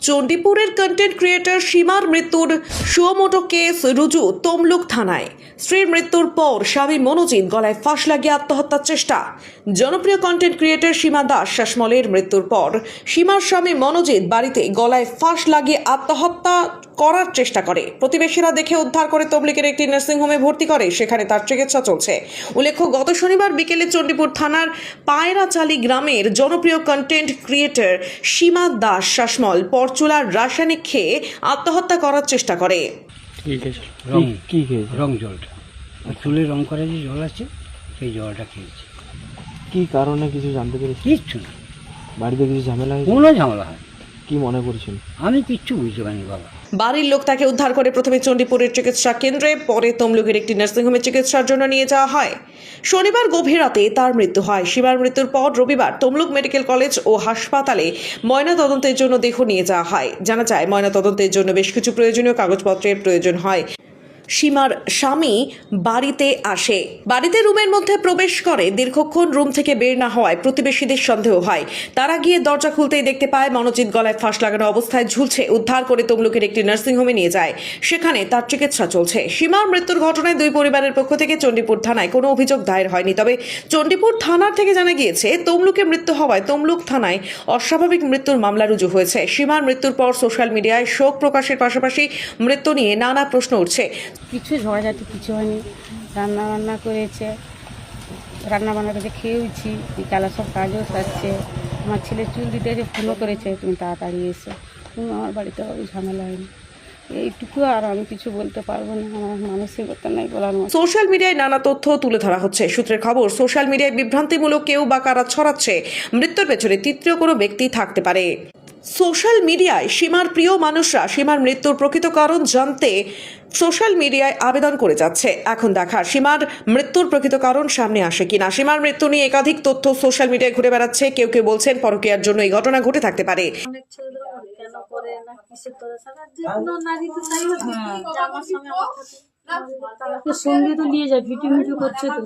চণ্ডীপুরের content creator সীমার মৃত্যুর suo motu case রুজু তমলুক থানায়। স্ত্রীর মৃত্যুর পর স্বামী মনোজিৎ গলায় ফাঁস লাগিয়ে আত্মহত্যার চেষ্টা। জনপ্রিয় কন্টেন্ট ক্রিয়েটর সীমা দাস শাসমলের মৃত্যুর পর সীমার স্বামী মনোজিৎ বাড়িতে গলায় ফাঁস লাগিয়ে আত্মহত্যা করার চেষ্টা করে। প্রতিবেশীরা দেখে উদ্ধার করে তমলুকের একটি নার্সিংহোমে ভর্তি করে, সেখানে তার চিকিৎসা চলছে। উল্লেখ্য, গত শনিবার বিকেলে চণ্ডীপুর থানার পায়রাচালি গ্রামের জনপ্রিয় কন্টেন্ট ক্রিয়েটর সীমা দাস শাসমল পরচুলার রাসায়নিক খেয়ে আত্মহত্যা করার চেষ্টা করে। রং জলটা চুলে রং করা যে জল আছে সেই জলটা খেয়েছি। কি কারণে কিছু জানতে পেরেছি? কিচ্ছু না, বাড়িতে কিছু ঝামেলা হয়েছে? কোনো ঝামেলা হয়। কি মনে করছেন? আমি কিচ্ছু বুঝতে পারিনি বাবা। বাড়ির লোক তাকে উদ্ধার করে প্রথমে চণ্ডীপুরের চিকিৎসা কেন্দ্রে, পরে তমলুকের একটি নার্সিংহোমে চিকিৎসার জন্য নিয়ে যাওয়া হয়। শনিবার গভীর রাতে তার মৃত্যু হয়। সীমার মৃত্যুর পর রবিবার তমলুক মেডিকেল কলেজ ও হাসপাতালে ময়নাতদন্তের জন্য দেহ নিয়ে যাওয়া হয়। জানা যায়, ময়নাতদন্তের জন্য বেশ কিছু প্রয়োজনীয় কাগজপত্রের প্রয়োজন হয়। সীমার স্বামী বাড়িতে আসে, বাড়িতে রুমের মধ্যে প্রবেশ করে। দীর্ঘক্ষণ রুম থেকে বের না হওয়ায় প্রতিবেশীদের সন্দেহ হয়। তারা গিয়ে দরজা খুলতেই দেখতে পায় মনোজিৎ গলায় ফাঁস লাগানো অবস্থায় ঝুলছে। উদ্ধার করে তমলুকের একটি নার্সিংহোমে নিয়ে যায়, সেখানে তার চিকিৎসা চলছে। সীমার মৃত্যুর ঘটনায় দুই পরিবারের পক্ষ থেকে চণ্ডীপুর থানায় কোনো অভিযোগ দায়ের হয়নি। তবে চণ্ডীপুর থানার থেকে জানা গিয়েছে, তমলুকে মৃত্যু হওয়ায় তমলুক থানায় অস্বাভাবিক মৃত্যুর মামলা রুজু হয়েছে। সীমার মৃত্যুর পর সোশ্যাল মিডিয়ায় শোক প্রকাশের পাশাপাশি মৃত্যু নিয়ে নানা প্রশ্ন উঠছে। কিছু ঝগড়াঝাটি কিছু হয়নি, রান্না করেছে, রান্না করেছে, খেয়েওছি, বিকালে সব কাজও সারছে। আমার ছেলে চুল দিতে যে ফোনও করেছে, তুমি তাড়াতাড়ি এসো। তুমি আমার বাড়িতে ওই ঝামেলা হয়নি, এইটুকু। আর আমি কিছু বলতে পারবো না, আমার মানসিকতা নাই বলার মতো। সোশ্যাল মিডিয়ায় নানা তথ্য তুলে ধরা হচ্ছে। সূত্রের খবর, সোশ্যাল মিডিয়ায় বিভ্রান্তিমূলক কেউ বা কারা ছড়াচ্ছে মৃত্যুর পেছনে তৃতীয় কোনো ব্যক্তি থাকতে পারে। সোশ্যাল মিডিয়ায় সীমার প্রিয় মানুষরা সীমার মৃত্যুর প্রকৃত কারণ জানতে সোশ্যাল মিডিয়ায় আবেদন করে যাচ্ছে। এখন দেখার সীমার মৃত্যুর প্রকৃত কারণ সামনে আসে কিনা। সীমার মৃত্যু নিয়ে একাধিক তথ্য সোশ্যাল মিডিয়ায় ঘুরে বেড়াচ্ছে। কেউ কেউ বলছেন পরকীয়ার জন্য এই ঘটনা ঘটে থাকতে পারে। সঙ্গে তো নিয়ে যায়, ভিডিও ভিডিও করছে তো।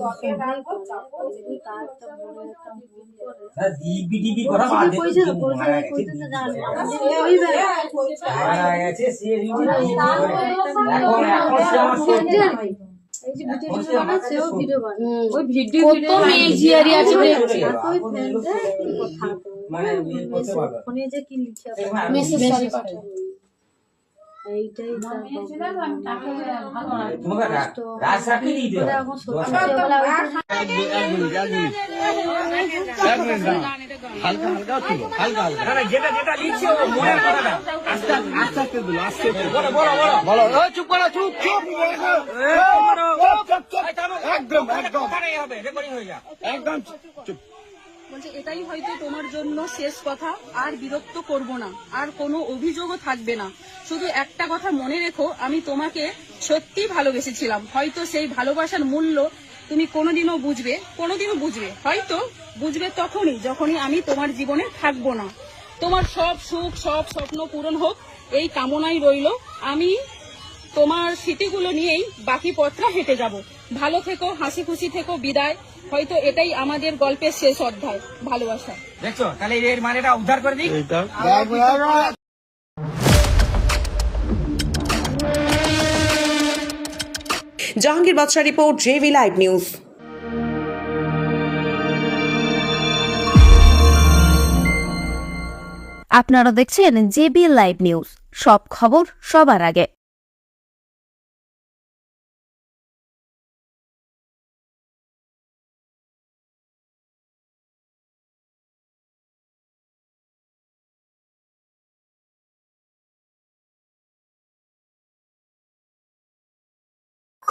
বলছে এটাই হয়তো তোমার জন্য শেষ কথা, আর বিরক্ত করব না, আর কোনো অভিযোগও থাকবে না। শুধু একটা কথা মনে রেখো, আমি তোমাকে সত্যি ভালোবেসেছিলাম। হয়তো সেই ভালোবাসার মূল্য তুমি কোনোদিনও বুঝবে, হয়তো বুঝবে যখনই আমি তোমার জীবনে থাকবো না। তোমার সব সুখ, সব স্বপ্ন পূরণ হোক, এই কামনাই রইল। আমি তোমার স্মৃতিগুলো নিয়েই বাকি পথটা হেঁটে যাব। ভালো থেকো, হাসি খুশি থেকো, বিদায়। হয়তো এটাই আমাদের গল্পের শেষ অধ্যায়, ভালোবাসা। দেখছো, তাহলে এর মানেটা উদ্ধার করে দিই। জাহাঙ্গীর বাদশা রিপোর্ট, জেবি লাইভ নিউজ। আপনারা দেখছেন জেবি লাইভ নিউজ, সব খবর সবার আগে।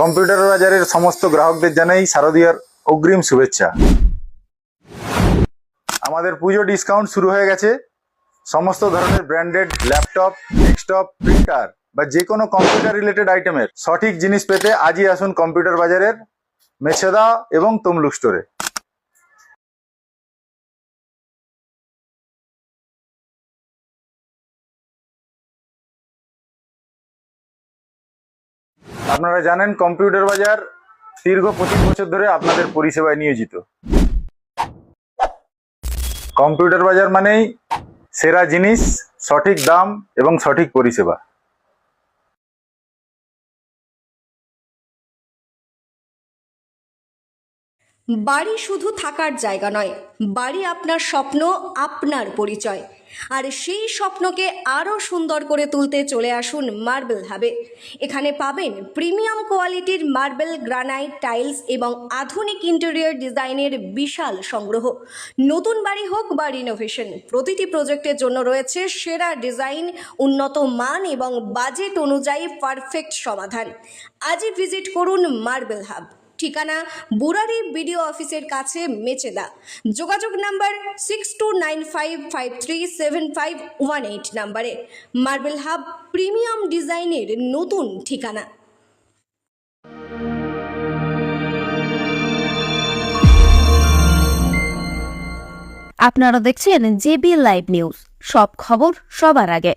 কম্পিউটার বাজারের সমস্ত গ্রাহকদের জানাই শারদীয়ার অগ্রিম শুভেচ্ছা। আমাদের পুজো ডিসকাউন্ট শুরু হয়ে গেছে। সমস্ত ধরনের ব্র্যান্ডেড ল্যাপটপ, ডেস্কটপ, প্রিন্টার বা যে কোনো কম্পিউটার রিলেটেড আইটেমের সঠিক জিনিস পেতে আজই আসুন কম্পিউটার বাজারের মেছেদা এবং তমলুক স্টোরে। আপনারা জানেন কম্পিউটার বাজার দীর্ঘ 25 বছর ধরে আপনাদের পরিষেবায় নিয়োজিত। কম্পিউটার বাজার মানেই সেরা জিনিস, সঠিক দাম এবং সঠিক পরিষেবা। বাড়ি শুধু থাকার জায়গা নয়, বাড়ি আপনার স্বপ্ন, আপনার পরিচয়। আর সেই স্বপ্নকে আরও সুন্দর করে তুলতে চলে আসুন মার্বেল হাবে। এখানে পাবেন প্রিমিয়াম কোয়ালিটির মার্বেল, গ্রানাইট, টাইলস এবং আধুনিক ইন্টেরিয়র ডিজাইনের বিশাল সংগ্রহ। নতুন বাড়ি হোক বা রিনোভেশন, প্রতিটি প্রজেক্টের জন্য রয়েছে সেরা ডিজাইন, উন্নত মান এবং বাজেট অনুযায়ী পারফেক্ট সমাধান। আজই ভিজিট করুন মার্বেল হাব। ঠিকানা বুরারি বিডিও অফিসের কাছে, মেচেদা। যোগাযোগ নাম্বার 6295537518 নাম্বারে। মার্বেল হাব প্রিমিয়াম ডিজাইনের নতুন ঠিকানা। আপনারা দেখছেন জেবি লাইভ নিউজ, সব খবর সবার আগে।